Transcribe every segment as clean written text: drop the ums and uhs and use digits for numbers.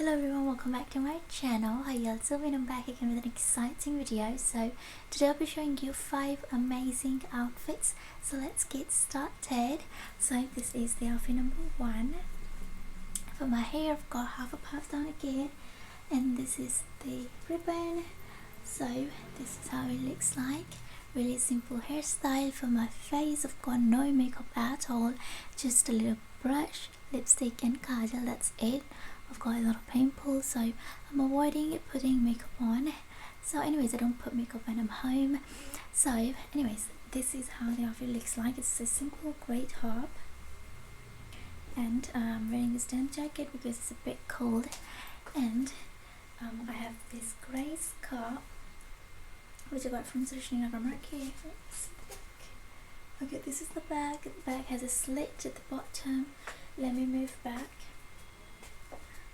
Hello everyone, welcome back to my channel. Hi y'all, so I'm back again with an exciting video. So today I'll be showing you 5 amazing outfits. So let's get started. So this is the outfit number 1. For my hair I've got half a puff down again, and this is the ribbon. So this is how it looks like. Really simple hairstyle. For my face I've got no makeup at all, just a little brush, lipstick and kajal, that's it. I've got a lot of pimples, so I'm avoiding putting makeup on. So anyways, I don't put makeup when I'm home. So anyways, this is how the outfit looks like. It's a simple grey top, and I'm wearing this denim jacket because it's a bit cold, and I have this grey scarf which I got from Sarojini Market. Okay, this is the bag. The bag has a slit at the bottom. Let me move back.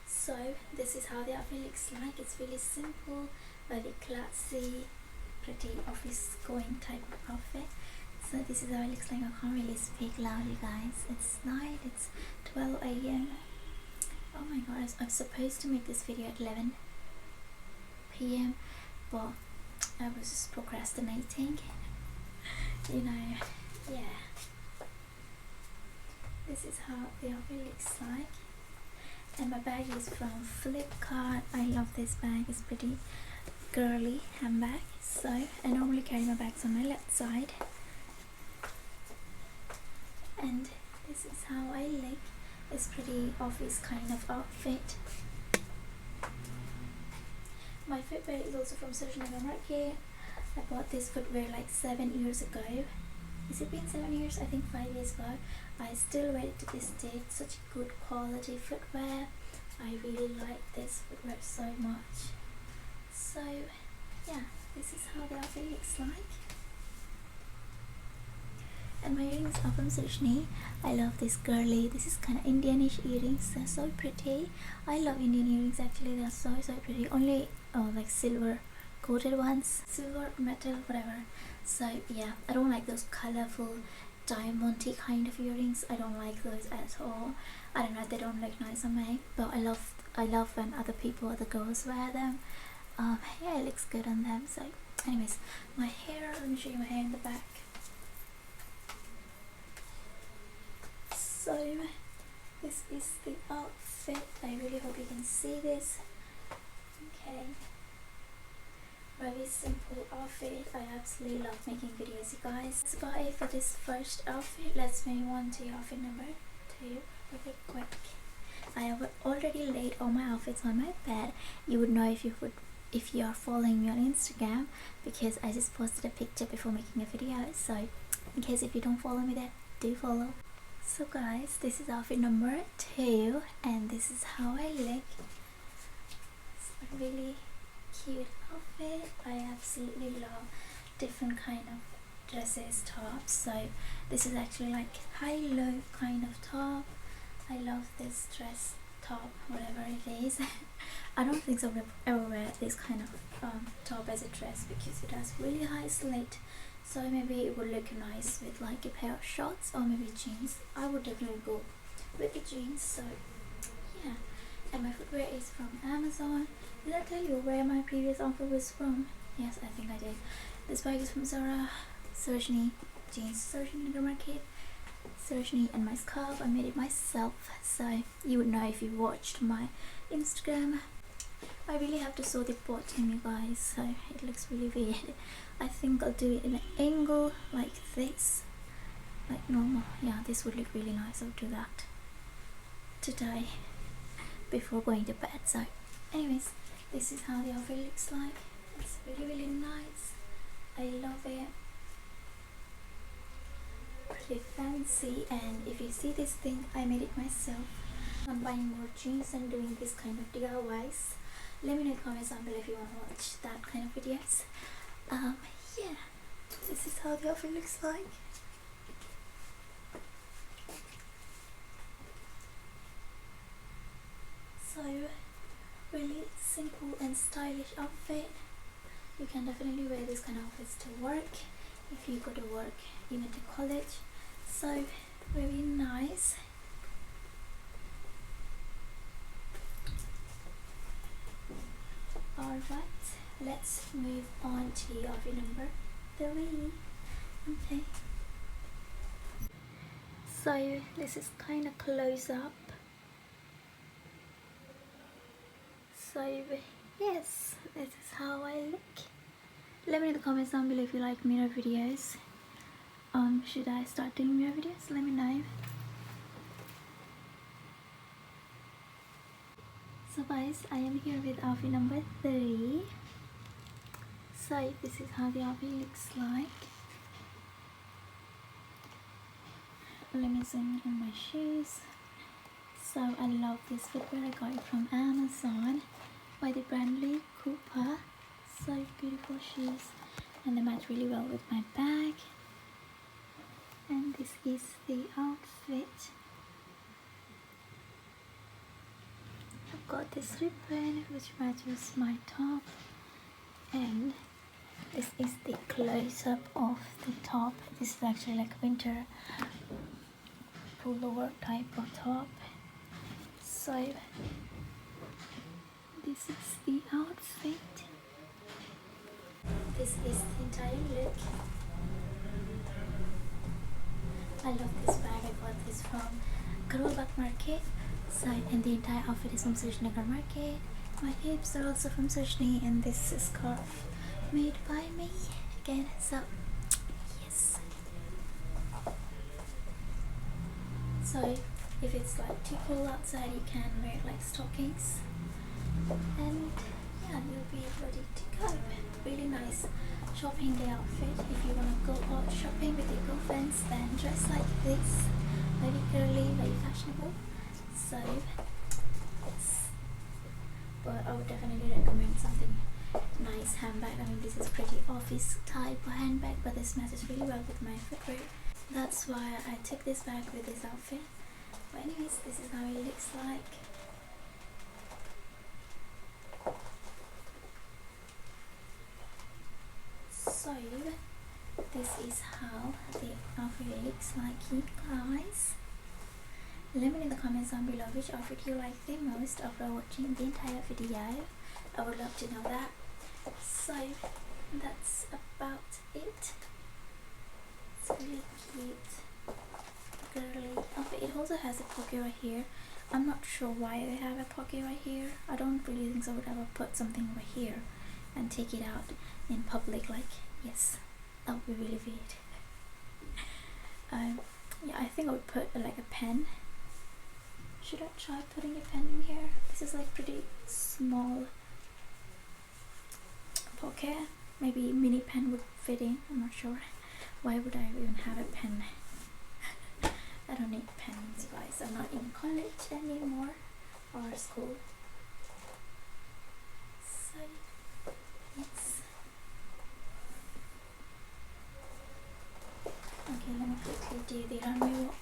So this is how the outfit looks like. It's really simple, very classy, pretty office going type of outfit. So this is how it looks like. I can't really speak loudly, guys. It's night, it's 12 AM. Oh my god, I'm supposed to make this video at 11 PM, but I was just procrastinating. You know, yeah. This is how the outfit looks like. And my bag is from Flipkart. I love this bag. It's pretty girly handbag. So I normally carry my bags on my left side. And this is how I look. It's pretty office kind of outfit. My footwear is also from Sarojini Market. I bought this footwear like 7 years ago. Has it been 7 years? I think 5 years ago. I still wear it to this day. It's such good quality footwear. I really like this footwear so much. So yeah, this is how the outfit looks like. And my earrings are from Sarojini. I love this girly. This is kind of Indianish earrings. They're so pretty. I love Indian earrings actually. They're so pretty. Only like silver coated ones, silver, metal, whatever. So yeah, I don't like those colorful diamondy kind of earrings. I don't like those at all. I don't know, they don't look nice on me, but I love when other girls wear them. Yeah, it looks good on them. So anyways, my hair, let me show you my hair in the back. So this is the outfit. I really hope you can see this. Okay, very simple outfit. I absolutely love making videos, you guys. That's about it for this first outfit. Let's move on to outfit number 2 really quick. I have already laid all my outfits on my bed. You would know if you are following me on Instagram, because I just posted a picture before making a video. So in case if you don't follow me there, do follow. So guys, this is outfit number 2, and this is how I look. It's a really cute outfit. I absolutely love different kind of dresses, tops. So this is actually like high-low kind of top. I love this dress top, whatever it is. I don't think so I'll ever wear this kind of top as a dress because it has really high slit. So maybe it would look nice with like a pair of shorts or maybe jeans. I would definitely go with the jeans. So yeah, and my footwear is from Amazon. Did I tell you where my previous outfit was from? Yes, I think I did. This bag is from Sarojini jeans, Sarojini Market, Sarojini, and my scarf I made it myself. So you would know if you watched my Instagram. I really have to sew the bottom, you guys, so it looks really weird. I think I'll do it in an angle like this, like normal. Yeah, this would look really nice. I'll do that today before going to bed. So anyways, this is how the outfit looks like. It's really nice. I love it. Pretty fancy. And if you see this thing, I made it myself. I'm buying more jeans and doing this kind of DIYs. Let me know in the comments down below if you want to watch that kind of videos. Yeah, this is how the outfit looks like. So really simple and stylish outfit. You can definitely wear this kind of outfits to work, if you go to work, even to college. So very nice. Alright, let's move on to outfit number 3. Okay. So this is kind of close up. So yes, this is how I look. Let me know in the comments down below if you like mirror videos. Should I start doing mirror videos? Let me know. So guys, I am here with outfit number 3. So this is how the outfit looks like. Let me zoom in on my shoes. So I love this footwear. I got it from Amazon by the brand Lee Cooper. So beautiful shoes, and they match really well with my bag. And this is the outfit. I've got this ribbon which matches my top, and this is the close-up of the top. This is actually like winter pullover type of top. So this is the outfit. This is the entire look. I love this bag. I got this from Girly Market. So, and the entire outfit is from Sarojini Nagar Market. My hips are also from Sarojini, and this is scarf made by me again. So yes. So if it's like too cold outside, you can wear like stockings, and yeah, you'll be ready to go. Really nice shopping day outfit. If you want to go out shopping with your girlfriends, then dress like this. Very girly, very fashionable. So yes, but I would definitely recommend something nice handbag. I mean, this is pretty office type of handbag, but this matches really well with my footwear. That's why I took this bag with this outfit. But anyways, this is how it looks like. So this is how the outfit looks like, you guys. Let me know in the comments down below which outfit you like the most after watching the entire video. I would love to know that. So that's about it. It's really cute, girly outfit. It also has a pocket right here. I'm not sure why they have a pocket right here. I don't really think so. I would ever put something over here and take it out in public. Like, yes, that would be really weird. Yeah, I think I would put like a pen. Should I try putting a pen in here? This is like pretty small pocket. Maybe mini pen would fit in. I'm not sure. Why would I even have a pen? I don't need pens, guys. I'm not in college anymore or school. So yes. Okay, let me quickly do the runway walk.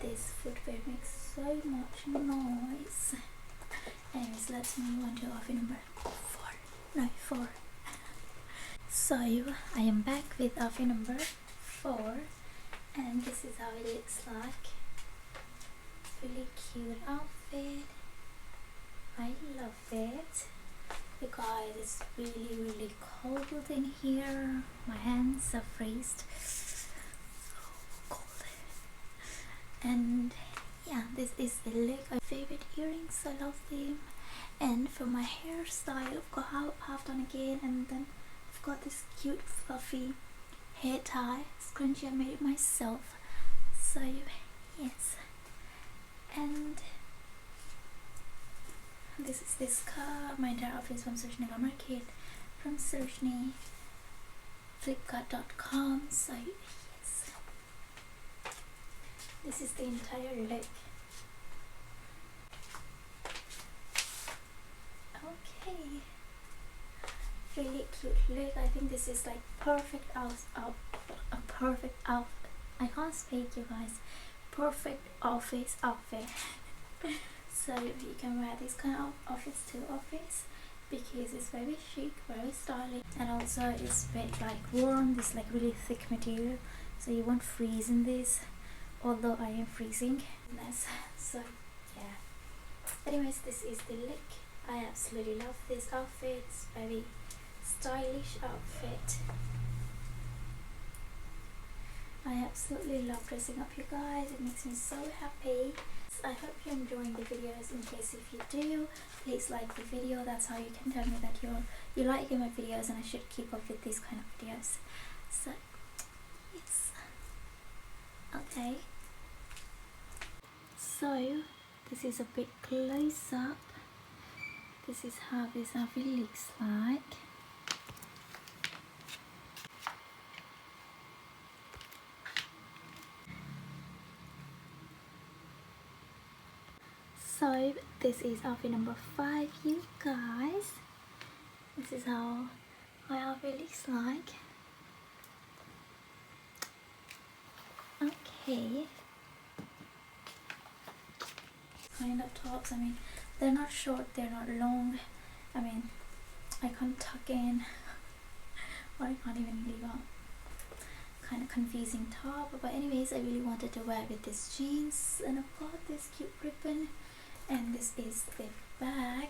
This footwear makes so much noise. Anyways, let's move on to outfit number 4. So I am back with outfit number 4, and this is how it looks like. Really cute outfit. I love it. You guys, it's really cold in here. My hands are freezed. And yeah, this is the look. My favorite earrings, I love them. And for my hairstyle, I've got half done again, and then I've got this cute fluffy hair tie scrunchie. I made it myself. So yes, and this is this skirt. My entire outfit is from Sarojini Nagar Market, from Sarojini, Flipkart.com. So yes, this is the entire look. Okay, really cute look. I think this is like perfect perfect outfit. I can't speak, you guys. Perfect office outfit. So you can wear this kind of outfits to office because it's very chic, very stylish, and also it's a bit like warm. This like really thick material, so you won't freeze in this. although I am freezing. So yeah, anyways, this is the look. I absolutely love this outfit. It's very stylish outfit. I absolutely love dressing up, you guys. It makes me so happy. I hope you're enjoying the videos. In case if you do, please like the video. That's how you can tell me that you like my videos and I should keep up with these kind of videos. So yes, okay, so this is a bit close up. This is how this outfit looks like. So this is outfit number 5, you guys. This is how my outfit looks like. Okay. Kind of tops. I mean, they're not short, they're not long. I mean, I can't tuck in or I can't even leave out. Kind of confusing top, but anyways, I really wanted to wear with this jeans, and I've got this cute ribbon, and this is the bag.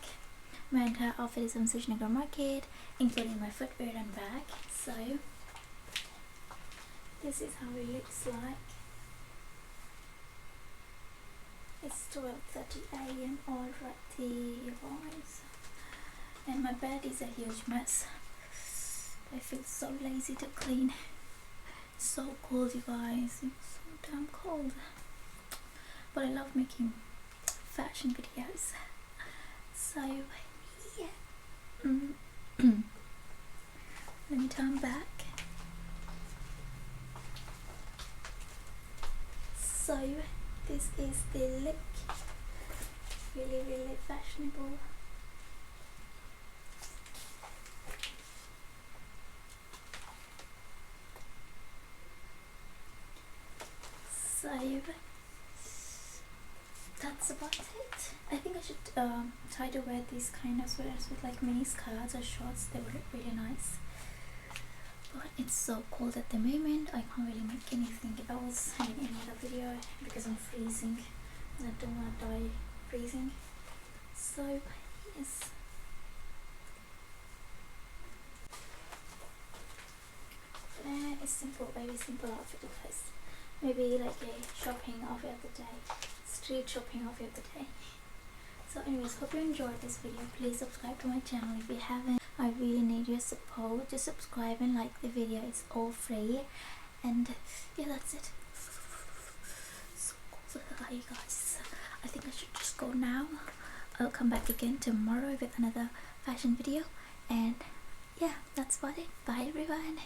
My entire outfit is on Sarojini market, including my footwear and bag. So this is how it looks like. It's 12:30 AM already, guys, and my bed is a huge mess. I feel so lazy to clean. It's so cold, you guys. It's so damn cold. But I love making fashion videos. So yeah. Let me turn back. So this is the look. Really, really fashionable. So that's about it. I think I should try to wear these kind of sweaters with like mini skirts or shorts. They would look really nice. But it's so cold at the moment. I can't really make anything else in another video because I'm freezing and I don't want to die freezing. So yes. Very simple outfit, guys. Maybe like a shopping outfit of the day, street shopping outfit of the day. So anyways, hope you enjoyed this video. Please subscribe to my channel if you haven't. I really need your support. Just subscribe and like the video. It's all free. And yeah, that's it. So cool. Hi guys, I think I should just go now. I'll come back again tomorrow with another fashion video. And yeah, that's about it. Bye everyone.